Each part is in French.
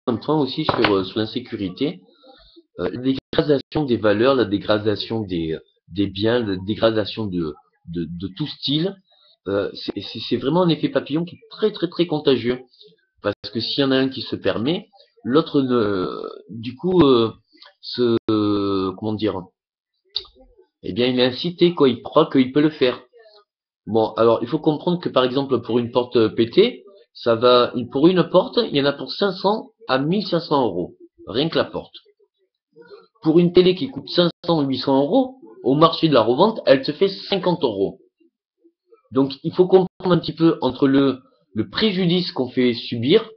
un point aussi sur l'insécurité. La dégradation des valeurs, la dégradation des biens, la dégradation de tout style, c'est vraiment un effet papillon qui est très très très contagieux. Parce que s'il y en a un qui se permet, l'autre du coup comment dire, eh bien il est incité, quoi, il croit qu'il peut le faire. Bon, alors il faut comprendre que par exemple pour une porte pétée, pour une porte, il y en a pour 500 à 1500 euros, rien que la porte. Pour une télé qui coûte 500 ou 800 euros, au marché de la revente, elle se fait 50 euros. Donc il faut comprendre un petit peu entre le préjudice qu'on fait subir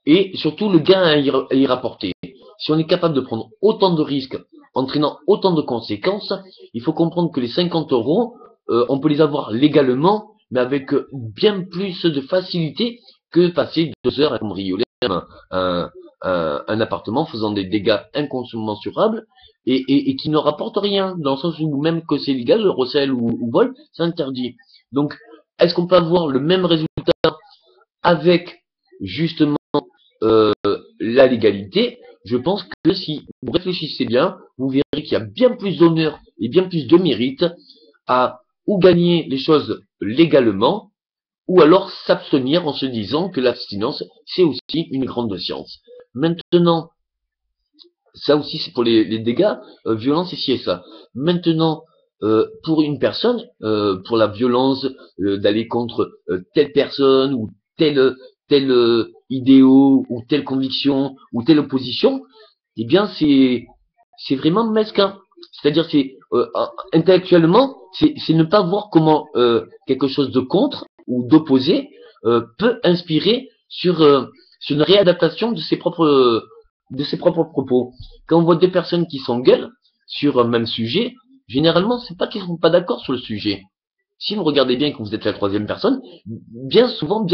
et surtout le gain à y rapporter. Si on est capable de prendre autant de risques, entraînant autant de conséquences, il faut comprendre que les 50 euros, on peut les avoir légalement, mais avec bien plus de facilité que passer 2 heures à cambrioler un appartement faisant des dégâts incommensurables et qui ne rapporte rien, dans le sens où même que c'est légal, le recel ou vol, c'est interdit. Donc, est-ce qu'on peut avoir le même résultat avec justement la légalité? Je pense que si vous réfléchissez bien, vous verrez qu'il y a bien plus d'honneur et bien plus de mérite à ou gagner les choses légalement, ou alors s'abstenir en se disant que l'abstinence, c'est aussi une grande science. Maintenant, ça aussi c'est pour les dégâts, violence ici et ça. Maintenant, pour une personne, pour la violence, d'aller contre telle personne ou tel idéaux ou telle conviction ou telle opposition, eh bien c'est vraiment mesquin. C'est-à-dire c'est intellectuellement, c'est ne pas voir comment quelque chose de contre ou d'opposé peut inspirer sur une réadaptation de ses propres propos. Quand on voit deux personnes qui s'engueulent sur un même sujet, généralement c'est pas qu'ils sont pas d'accord sur le sujet. Si vous regardez bien que vous êtes la troisième personne, bien souvent,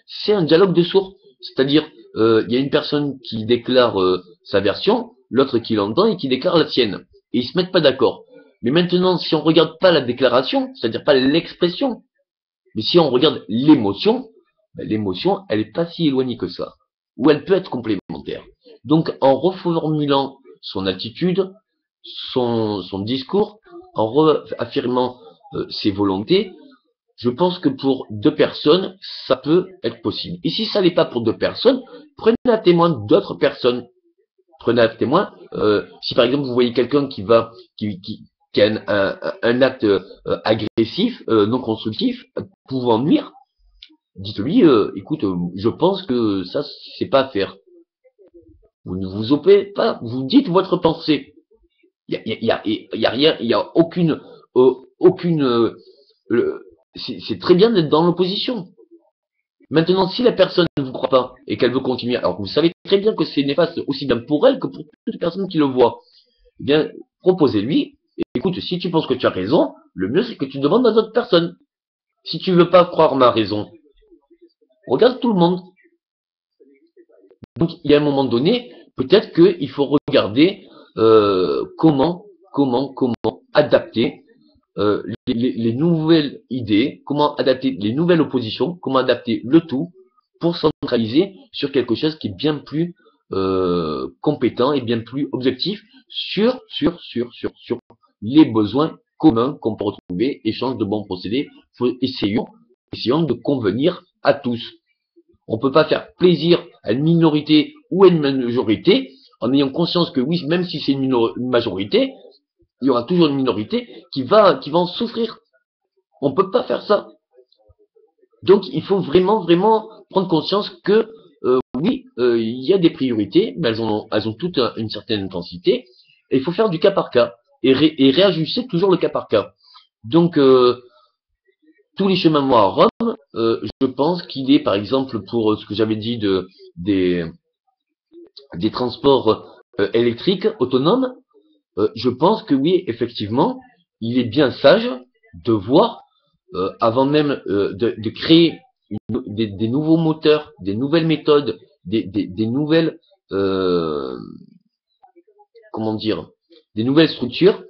c'est un dialogue de sourds. C'est-à-dire, il y a une personne qui déclare sa version, l'autre qui l'entend et qui déclare la sienne. Et ils se mettent pas d'accord. Mais maintenant, si on regarde pas la déclaration, c'est-à-dire pas l'expression, mais si on regarde l'émotion, ben, l'émotion, elle est pas si éloignée que ça. Ou elle peut être complémentaire. Donc, en reformulant son attitude, son discours, en réaffirmant ses volontés, je pense que pour deux personnes, ça peut être possible. Et si ça n'est pas pour deux personnes, prenez un témoin d'autres personnes. Prenez un témoin. Si par exemple vous voyez quelqu'un qui a un acte agressif, non constructif, pouvant nuire, dites-lui, écoute, je pense que ça, c'est pas à faire. Vous ne vous opposez pas, vous dites votre pensée. Il y a rien, il y a aucune. C'est très bien d'être dans l'opposition. Maintenant, si la personne ne vous croit pas et qu'elle veut continuer, alors que vous savez très bien que c'est néfaste aussi bien pour elle que pour toute personne qui le voit, eh bien, proposez-lui. Écoute, si tu penses que tu as raison, le mieux c'est que tu demandes à d'autres personnes. Si tu veux pas croire ma raison, regarde tout le monde. Donc, il y a un moment donné, peut-être qu'il faut regarder comment adapter les nouvelles idées, comment adapter les nouvelles oppositions, comment adapter le tout pour centraliser sur quelque chose qui est bien plus compétent et bien plus objectif sur les besoins communs qu'on peut retrouver, échange de bons procédés. Essayons de convenir à tous. On ne peut pas faire plaisir à une minorité ou à une majorité en ayant conscience que oui, même si c'est une majorité, il y aura toujours une minorité qui va en souffrir. On ne peut pas faire ça. Donc il faut vraiment prendre conscience que oui, il y a des priorités, mais elles ont toutes une certaine intensité, et il faut faire du cas par cas et réajuster toujours le cas par cas. Donc tous les chemins à Rome, je pense qu'il est, par exemple, pour ce que j'avais dit des transports électriques autonomes, je pense que oui, effectivement, il est bien sage de voir, avant même de créer des nouveaux moteurs, des nouvelles méthodes, des nouvelles, comment dire, des nouvelles structures,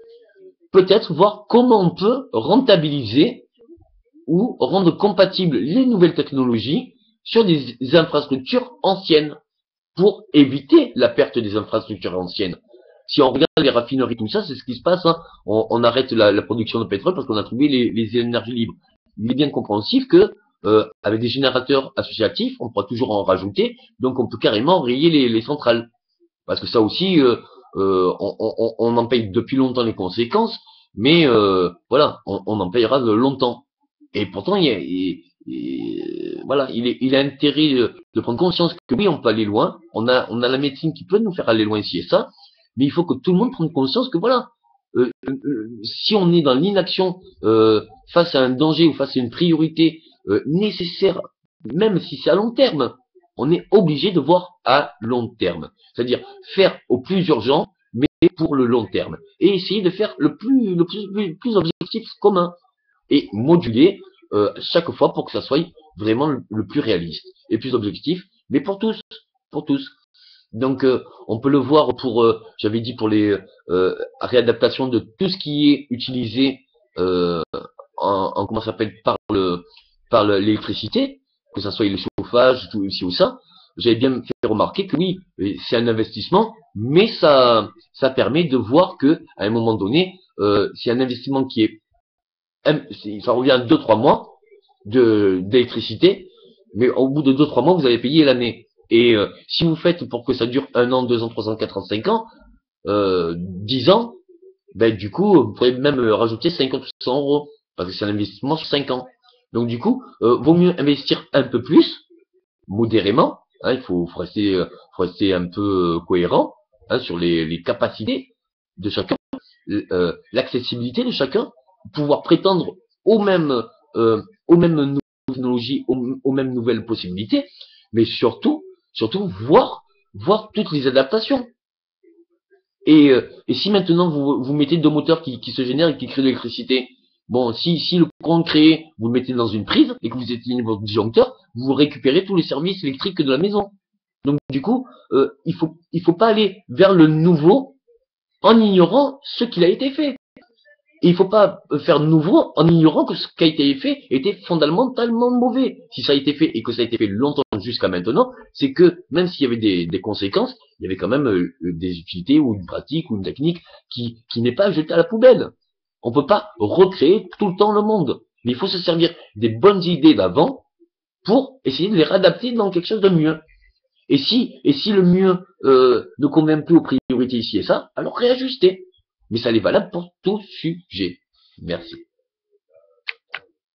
peut-être voir comment on peut rentabiliser ou rendre compatibles les nouvelles technologies sur des infrastructures anciennes. pour éviter la perte des infrastructures anciennes. Si on regarde les raffineries, tout ça, c'est ce qui se passe. Hein. On arrête la production de pétrole parce qu'on a trouvé les énergies libres. Il est bien compréhensif que avec des générateurs associatifs, on pourra toujours en rajouter, donc on peut carrément rayer les centrales. Parce que ça aussi, on en paye depuis longtemps les conséquences, mais voilà, on en payera longtemps. Et pourtant, voilà, il a intérêt de prendre conscience que oui, on peut aller loin. On a la médecine qui peut nous faire aller loin ici et ça, mais il faut que tout le monde prenne conscience que voilà, si on est dans l'inaction face à un danger ou face à une priorité nécessaire, même si c'est à long terme, on est obligé de voir à long terme. C'est-à-dire faire au plus urgent, mais pour le long terme. Et essayer de faire le plus objectif commun. Et moduler chaque fois pour que ça soit vraiment le plus réaliste et plus objectif, mais pour tous. Pour tous. Donc on peut le voir pour, j'avais dit pour les réadaptations de tout ce qui est utilisé en comment ça s'appelle par l'électricité, que ça soit le chauffage, tout ici ou ça. J'avais bien fait remarquer que oui, c'est un investissement, mais ça permet de voir que à un moment donné, c'est un investissement qui est, ça revient à 2-3 mois d'électricité, mais au bout de 2-3 mois, vous avez payé l'année. Et si vous faites pour que ça dure 1 an, 2 ans, 3 ans, 4 ans, 5 ans, 10 ans, ben du coup, vous pourrez même rajouter 50 ou 100 euros, parce que c'est un investissement sur 5 ans. Donc du coup, vaut mieux investir un peu plus, modérément, hein, faut rester un peu cohérent hein, sur les capacités de chacun, l'accessibilité de chacun, pouvoir prétendre aux mêmes technologies, aux mêmes nouvelles possibilités, mais surtout voir toutes les adaptations. Et si maintenant vous mettez deux moteurs qui se génèrent et qui créent de l'électricité, bon, si le courant créé, vous le mettez dans une prise et que vous éteignez votre disjoncteur, vous récupérez tous les services électriques de la maison. Donc du coup, il faut pas aller vers le nouveau en ignorant ce qu'il a été fait. Et il faut pas faire de nouveau en ignorant que ce qui a été fait était fondamentalement mauvais. Si ça a été fait et que ça a été fait longtemps jusqu'à maintenant, c'est que même s'il y avait des conséquences, il y avait quand même des utilités ou une pratique ou une technique qui n'est pas jetée à la poubelle. On peut pas recréer tout le temps le monde. Mais il faut se servir des bonnes idées d'avant pour essayer de les réadapter dans quelque chose de mieux. Et si le mieux ne convient plus aux priorités ici et ça, alors réajuster. Mais ça est valable pour tout sujet. Merci.